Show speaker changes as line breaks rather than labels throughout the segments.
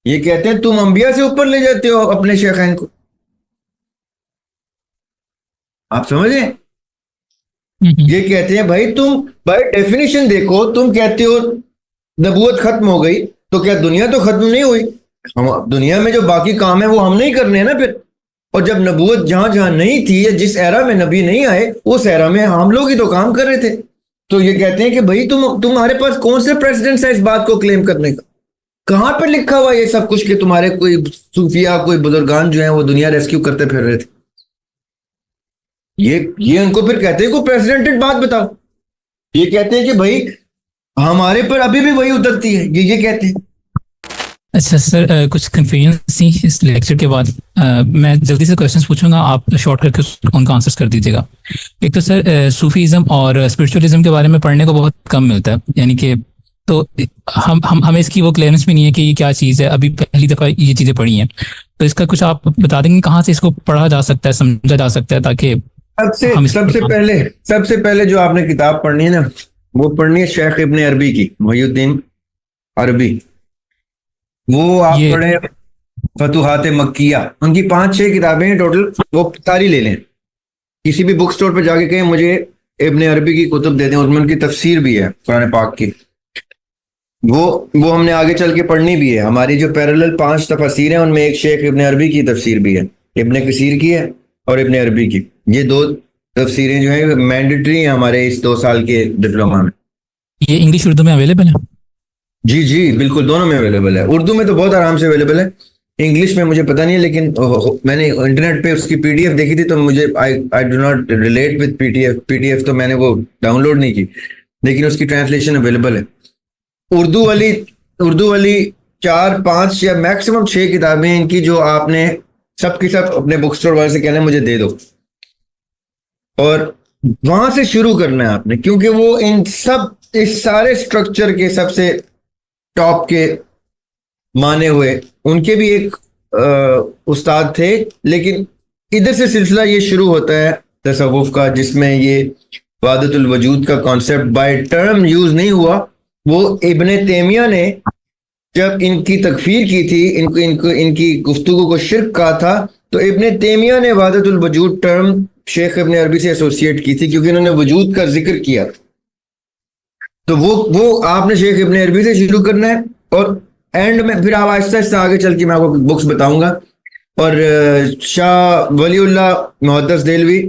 یہ کہتے ہیں تم انبیاء سے اوپر لے جاتے ہو اپنے شیخین کو. آپ سمجھیں؟ یہ کہتے ہیں بھائی تم بائی ڈیفینیشن دیکھو، تم کہتے ہو نبوت ختم ہو گئی، تو کیا دنیا تو ختم نہیں ہوئی؟ دنیا میں جو باقی کام ہے وہ ہم نہیں کرنے ہیں نا پھر. اور جب نبوت جہاں جہاں نہیں تھی، یا جس ایرا میں نبی نہیں آئے، اس ایرا میں ہم لوگ ہی تو کام کر رہے تھے. تو یہ کہتے ہیں کہ بھائی تمہارے پاس کون سے پریزیڈنٹ ہے اس بات کو کلیم کرنے کا؟ کہاں پہ لکھا ہوا یہ سب کچھ کہ تمہارے کوئی صوفیہ، کوئی بزرگان جو ہیں وہ دنیا ریسکیو کرتے پھر رہے تھے؟ یہ ان کو پھر کہتے ہیں کوئی پریزیڈنٹڈ بات بتاؤ. یہ کہتے ہیں کہ بھائی ہمارے پر ابھی بھی وہی اترتی ہے، یہ کہتے ہیں.
اچھا سر، کچھ کنفیوژن تھی اس لیکچر کے بعد. میں جلدی سے کوشچنس پوچھوں گا، آپ شارٹ کر کے ان کا آنسرس کر دیجیے گا. ایک تو سر صوفیزم اور اسپرچولیزم کے بارے میں پڑھنے کو بہت کم ملتا ہے، یعنی کہ تو ہمیں اس کی وہ کلیئرنس بھی نہیں ہے کہ یہ کیا چیز ہے، ابھی پہلی دفعہ یہ چیزیں پڑھی ہیں. تو اس کا کچھ آپ بتا دیں گے کہاں سے اس کو پڑھا جا سکتا ہے، سمجھا جا سکتا ہے، تاکہ ہم اس
سب سے پہلے جو آپ نے کتاب پڑھنی ہے نا، وہ پڑھنی ہے شیخ ابن عربی کی، محی الدین عربی. وہ آپ
یہ
پڑھیں فتوحات مکیہ. ان کی 5-6 کتابیں ہیں ٹوٹل، وہ ساری لے لیں. کسی بھی بک سٹور پہ جا کے کہیں مجھے ابن عربی کی کتب دے دیں، اس میں ان کی تفسیر بھی ہے قرآن پاک کی. وہ ہم نے آگے چل کے پڑھنی بھی ہے. ہماری جو پیرالل 5 تفاسیر ہیں ان میں ایک شیخ ابن عربی کی تفسیر بھی ہے، ابن کثیر کی ہے اور ابن عربی کی. یہ 2 تفسیریں جو ہیں مینڈیٹری ہیں ہمارے اس 2 سال کے ڈپلوما میں.
یہ انگلش اردو میں اویلیبل ہے؟
جی بالکل، دونوں میں اویلیبل ہے. اردو میں تو بہت آرام سے اویلیبل ہے، انگلش میں مجھے پتہ نہیں ہے، لیکن میں نے انٹرنیٹ پہ اس کی پی ڈی ایف دیکھی تھی تو مجھے I do not relate with P D F تو میں نے وہ ڈاؤن لوڈ نہیں کی، لیکن اس کی ٹرانسلیشن اویلیبل ہے. اردو والی 4-5 یا میکسیمم 6 کتابیں ان کی، جو آپ نے سب کی سب اپنے بک سٹور والے سے کہنا ہے مجھے دے دو، اور وہاں سے شروع کرنا ہے آپ نے، کیونکہ وہ اس سارے سٹرکچر کے سب سے ٹاپ کے مانے ہوئے. ان کے بھی ایک استاد تھے، لیکن ادھر سے سلسلہ یہ شروع ہوتا ہے تصوف کا، جس میں یہ وحدت الوجود کا کانسیپٹ بائی ٹرم یوز نہیں ہوا. وہ ابن تیمیہ نے جب ان کی تکفیر کی تھی، ان کی گفتگو کو شرک کہا تھا، تو ابن تیمیہ نے وحدت الوجود ٹرم شیخ ابن عربی سے ایسوسیٹ کی تھی، کیونکہ انہوں نے وجود کا ذکر کیا. تو وہ آپ نے شیخ ابن عربی سے شروع کرنا ہے، اور اینڈ میں پھر آپ آہستہ آہستہ آگے چل کے میں آپ کو بکس بتاؤں گا. اور شاہ ولی اللہ محدث دہلوی،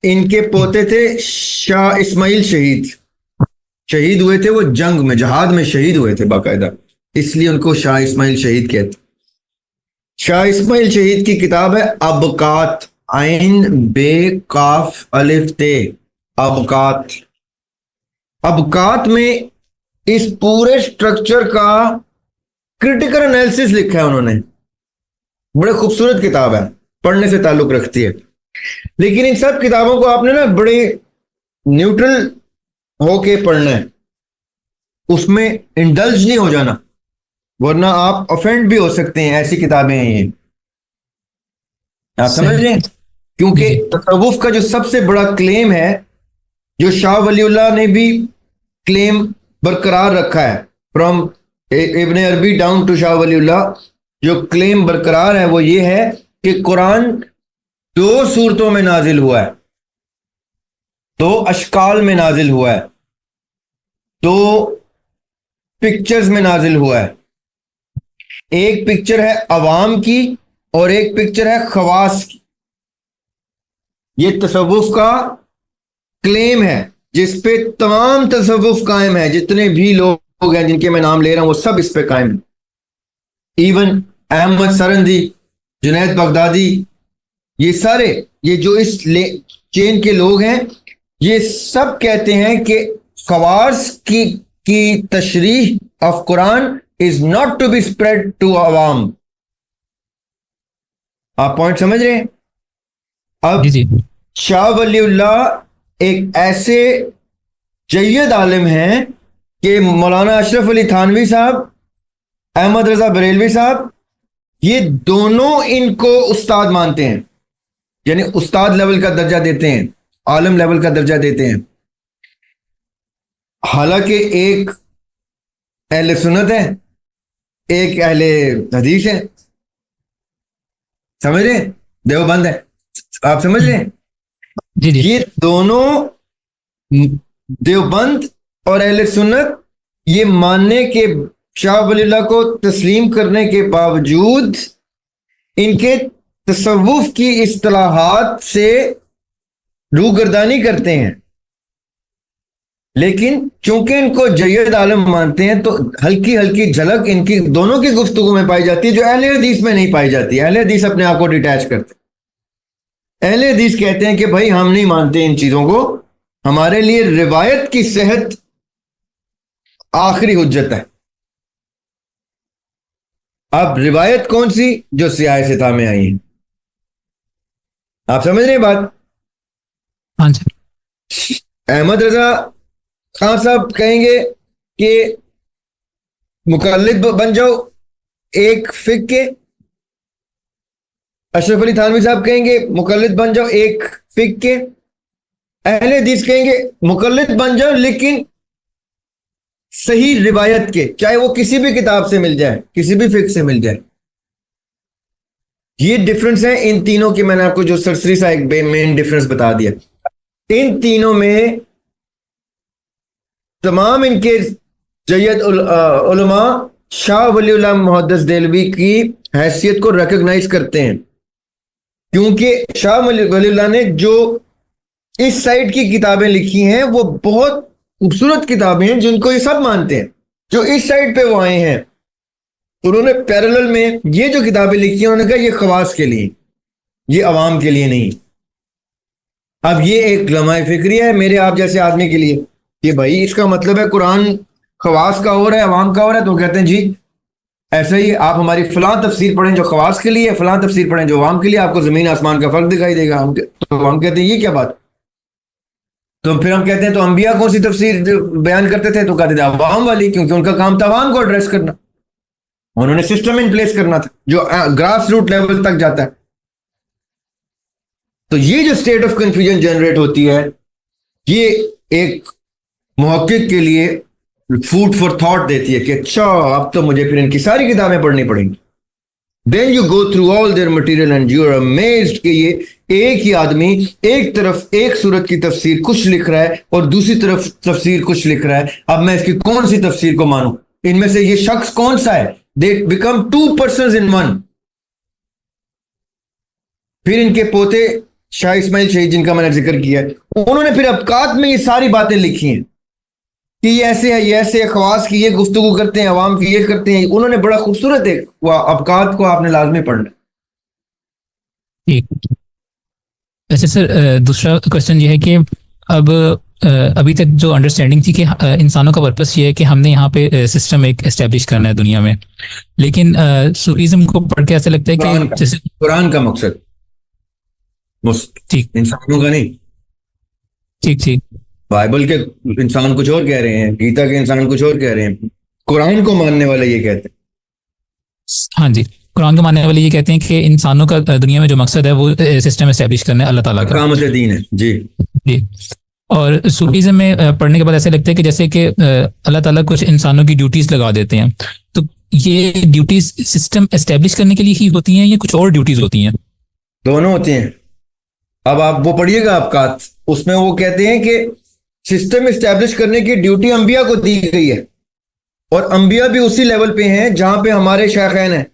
ان کے پوتے تھے شاہ اسماعیل، شہید ہوئے تھے وہ جنگ میں، جہاد میں شہید ہوئے تھے باقاعدہ، اس لیے ان کو شاہ اسماعیل شہید کہتے. شاہ اسماعیل شہید کی کتاب ہے ابقات، عین بے قاف الف تے، ابقات میں اس پورے سٹرکچر کا کرٹیکل انالیسس لکھا ہے انہوں نے. بڑے خوبصورت کتاب ہے، پڑھنے سے تعلق رکھتی ہے. لیکن ان سب کتابوں کو آپ نے نا بڑے نیوٹرل ہو کے پڑھنا ہے، اس میں انڈلج نہیں ہو جانا، ورنہ آپ افینڈ بھی ہو سکتے ہیں. ایسی کتابیں ہیں یہ، آپ سمجھ رہے ہیں؟ کیونکہ تصوف کا جو سب سے بڑا کلیم ہے، جو شاہ ولی اللہ نے بھی کلیم برقرار رکھا ہے، فرام ابن عربی ڈاؤن ٹو شاہ ولی اللہ، جو کلیم برقرار ہے وہ یہ ہے کہ قرآن 2 صورتوں میں نازل ہوا ہے، 2 اشکال میں نازل ہوا ہے، 2 پکچرز میں نازل ہوا ہے. ایک پکچر ہے عوام کی اور ایک پکچر ہے خواص کی. یہ تصوف کا کلیم ہے جس پہ تمام تصوف قائم ہے. جتنے بھی لوگ ہیں جن کے میں نام لے رہا ہوں وہ سب اس پہ قائم ہیں. ایون احمد سرندی، جنید بغدادی، یہ سارے، یہ جو اس چین کے لوگ ہیں، یہ سب کہتے ہیں کہ خواص کی تشریح of Quran is not to be spread to عوام. آپ پوائنٹ سمجھ رہے ہیں؟ اب
جی
شاہ ولی اللہ ایک ایسے جید عالم ہیں کہ مولانا اشرف علی تھانوی صاحب، احمد رضا بریلوی صاحب، یہ دونوں ان کو استاد مانتے ہیں، یعنی استاد لیول کا درجہ دیتے ہیں، عالم لیول کا درجہ دیتے ہیں. حالانکہ ایک اہل سنت ہے ایک اہل حدیث ہے, سمجھ رہے ہیں, دیوبند ہے, آپ سمجھ رہے ہیں.
جی جی
یہ دونوں دیوبند اور اہل سنت یہ ماننے کے, شاہ ولی اللہ کو تسلیم کرنے کے باوجود ان کے تصوف کی اصطلاحات سے روگردانی کرتے ہیں, لیکن چونکہ ان کو جید عالم مانتے ہیں تو ہلکی ہلکی جھلک ان کی دونوں کی گفتگو میں پائی جاتی ہے جو اہل حدیث میں نہیں پائی جاتی. اہل حدیث اپنے آپ کو ڈیٹیچ کرتے, اہل حدیث کہتے ہیں کہ بھائی ہم نہیں مانتے ان چیزوں کو, ہمارے لیے روایت کی صحت آخری حجت ہے. اب روایت کون سی؟ جو سیاہ ستا میں آئی ہے. آپ سمجھ رہے ہیں بات؟
ہاں جی
احمد رضا خان صاحب کہیں گے کہ مقلد بن جاؤ ایک فقہ کے, اشرف علی تھانوی صاحب کہیں گے مقلد بن جاؤ ایک فقہ کے, اہل حدیث کہیں گے مقلد بن جاؤ لیکن صحیح روایت کے, چاہے وہ کسی بھی کتاب سے مل جائے, کسی بھی فقہ سے مل جائے. یہ ڈفرنس ہے ان تینوں کی. میں نے آپ کو جو سرسری سا ایک مین ڈفرنس بتا دیا. ان تینوں میں تمام ان کے جید علماء شاہ ولی اللہ محدث دہلوی کی حیثیت کو ریکگنائز کرتے ہیں, کیونکہ شاہ ولی اللہ نے جو اس سائڈ کی کتابیں لکھی ہیں وہ بہت خوبصورت کتابیں ہیں جن کو یہ سب مانتے ہیں. جو اس سائڈ پہ وہ آئے ہیں انہوں نے پیرلل میں یہ جو کتابیں لکھی ہیں انہوں نے کہا یہ خواص کے لیے, یہ عوام کے لیے نہیں. اب یہ ایک لمحہ فکری ہے میرے آپ جیسے آدمی کے لیے کہ بھائی اس کا مطلب ہے قرآن خواص کا ہو رہا ہے عوام کا ہو رہا ہے, تو کہتے ہیں جی ایسا ہی آپ ہماری فلاں تفسیر پڑھیں جو خواص کے لیے, فلاں تفسیر پڑھیں جو عوام کے لیے, آپ کو زمین آسمان کا فرق دکھائی دے گا. تو ہم کہتے ہیں یہ کیا بات. تو پھر ہم کہتے ہیں تو انبیاء کون سی تفسیر بیان کرتے تھے, تو کہتے تھے عوام والی, کیونکہ ان کا کام تھا عوام کو ایڈریس کرنا, انہوں نے سسٹم ان پلیس کرنا تھا جو گراس روٹ لیول تک جاتا ہے. تو یہ جو اسٹیٹ آف کنفیوژن جنریٹ ہوتی ہے یہ ایک محقق کے لیے فوڈ فار تھاٹ دیتی ہے کہ اچھا اب تو مجھے پھر ان کی ساری کتابیں پڑھنی پڑیں گی. Then you go through all their material and you are amazed کہ یہ ایک ہی آدمی ایک طرف ایک سورت کی تفسیر کچھ لکھ رہا ہے اور دوسری طرف تفسیر کچھ لکھ رہا ہے. اب میں اس کی کون سی تفسیر کو مانوں؟ ان میں سے یہ شخص کون سا ہے؟ They become two persons in one. پھر ان کے پوتے شاہ اسماعیل شہید جن کا میں نے ذکر کیا ہے, انہوں نے پھر ابقات میں یہ ساری باتیں لکھی ہیں کہ یہ ایسے ہے, یہ ایسے ہے, خواص کی یہ گفتگو کرتے ہیں, عوام کی یہ کرتے ہیں. انہوں نے بڑا خوبصورت ہے, وہ ابقات کو آپ نے لازمی پڑھنا.
ٹھیک. ویسے سر دوسرا کوشچن یہ ہے کہ اب ابھی تک جو انڈرسٹینڈنگ تھی کہ انسانوں کا پرپس یہ ہے کہ ہم نے یہاں پہ سسٹم ایک اسٹیبلش کرنا ہے دنیا میں, لیکن صوفیزم کو پڑھ کے ایسا لگتا ہے کہ جیسے
قرآن کا مقصد
ٹھیک
انسانوں کا نہیں.
ٹھیک ٹھیک
بائبل کے انسان کچھ اور کہہ رہے ہیں, گیتا کے انسان کچھ اور کہہ رہے ہیں, قرآن کو ماننے والے یہ کہتے ہیں.
ہاں جی, قرآن کے ماننے والے یہ کہتے ہیں کہ انسانوں کا دنیا میں جو مقصد ہے وہ سسٹم اسٹیبلش کرنا ہے اللہ تعالیٰ کا,
اقامت دین ہے. جی
جی. اور صوفیزم میں پڑھنے کے بعد ایسا لگتا ہے کہ جیسے کہ اللہ تعالیٰ کچھ انسانوں کی ڈیوٹیز لگا دیتے ہیں, تو یہ ڈیوٹیز سسٹم اسٹیبلش کرنے کے لیے ہی ہوتی ہیں یا کچھ اور ڈیوٹیز ہوتی ہیں؟
دونوں ہوتی ہیں. اب آپ وہ پڑھیے گا ابقات, اس میں وہ کہتے ہیں کہ سسٹم اسٹیبلش کرنے کی ڈیوٹی انبیاء کو دی گئی ہے, اور انبیاء بھی اسی لیول پہ ہیں جہاں پہ ہمارے شیخین ہیں.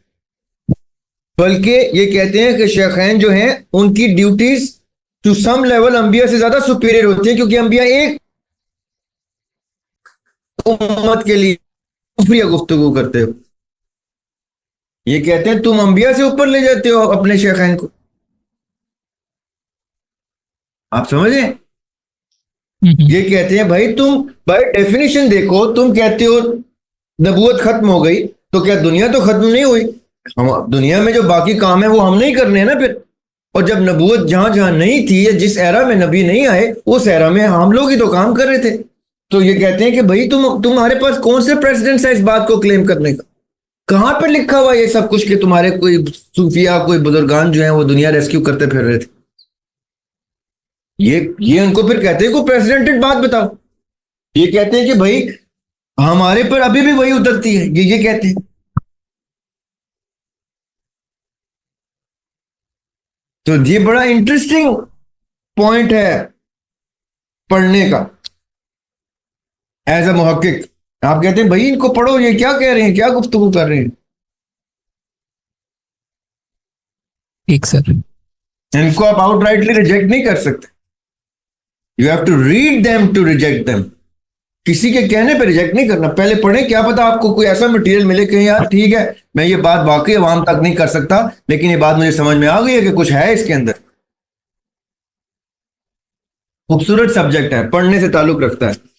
بلکہ یہ کہتے ہیں کہ شیخین جو ہیں ان کی ڈیوٹیز ٹو سم لیول انبیاء سے زیادہ سپیریئر ہوتی ہیں, کیونکہ انبیاء ایک امت کے لیے خفیہ گفتگو کرتے ہو. یہ کہتے ہیں تم انبیاء سے اوپر لے جاتے ہو اپنے شیخین کو. آپ سمجھیں؟ یہ کہتے ہیں بھائی تم بائی ڈیفینیشن دیکھو, تم کہتے ہو نبوت ختم ہو گئی, تو کیا دنیا تو ختم نہیں ہوئی؟ دنیا میں جو باقی کام ہے وہ ہم نہیں کرنے ہیں نا پھر. اور جب نبوت جہاں جہاں نہیں تھی یا جس ایرا میں نبی نہیں آئے اس ایرا میں ہم لوگ ہی تو کام کر رہے تھے. تو یہ کہتے ہیں کہ بھائی تمہارے پاس کون سے پریزیڈنٹس ہے اس بات کو کلیم کرنے کا؟ کہاں پہ لکھا ہوا یہ سب کچھ کہ تمہارے کوئی صوفیہ کوئی بزرگان جو ہیں وہ دنیا ریسکیو کرتے پھر رہے تھے؟ یہ ان کو پھر کہتے ہیں کوئی پریسیڈنٹڈ بات بتاؤ. یہ کہتے ہیں کہ بھائی ہمارے پر ابھی بھی وہی اترتی ہے, یہ کہتے ہیں. تو یہ بڑا انٹرسٹنگ پوائنٹ ہے پڑھنے کا ایز اے محقق. آپ کہتے ہیں بھائی ان کو پڑھو, یہ کیا کہہ رہے ہیں, کیا گفتگو کر رہے ہیں.
ٹھیک سر.
ان کو آپ آؤٹ رائٹلی ریجیکٹ نہیں کر سکتے. You have to read them to reject them. کسی کے کہنے پہ ریجیکٹ نہیں کرنا, پہلے پڑھیں, کیا پتا آپ کو کوئی ایسا مٹیریل ملے کہ یار ٹھیک ہے میں یہ بات واقعی عوام تک نہیں کر سکتا لیکن یہ بات مجھے سمجھ میں آ گئی ہے کہ کچھ ہے اس کے اندر. خوبصورت سبجیکٹ ہے, پڑھنے سے تعلق رکھتا ہے.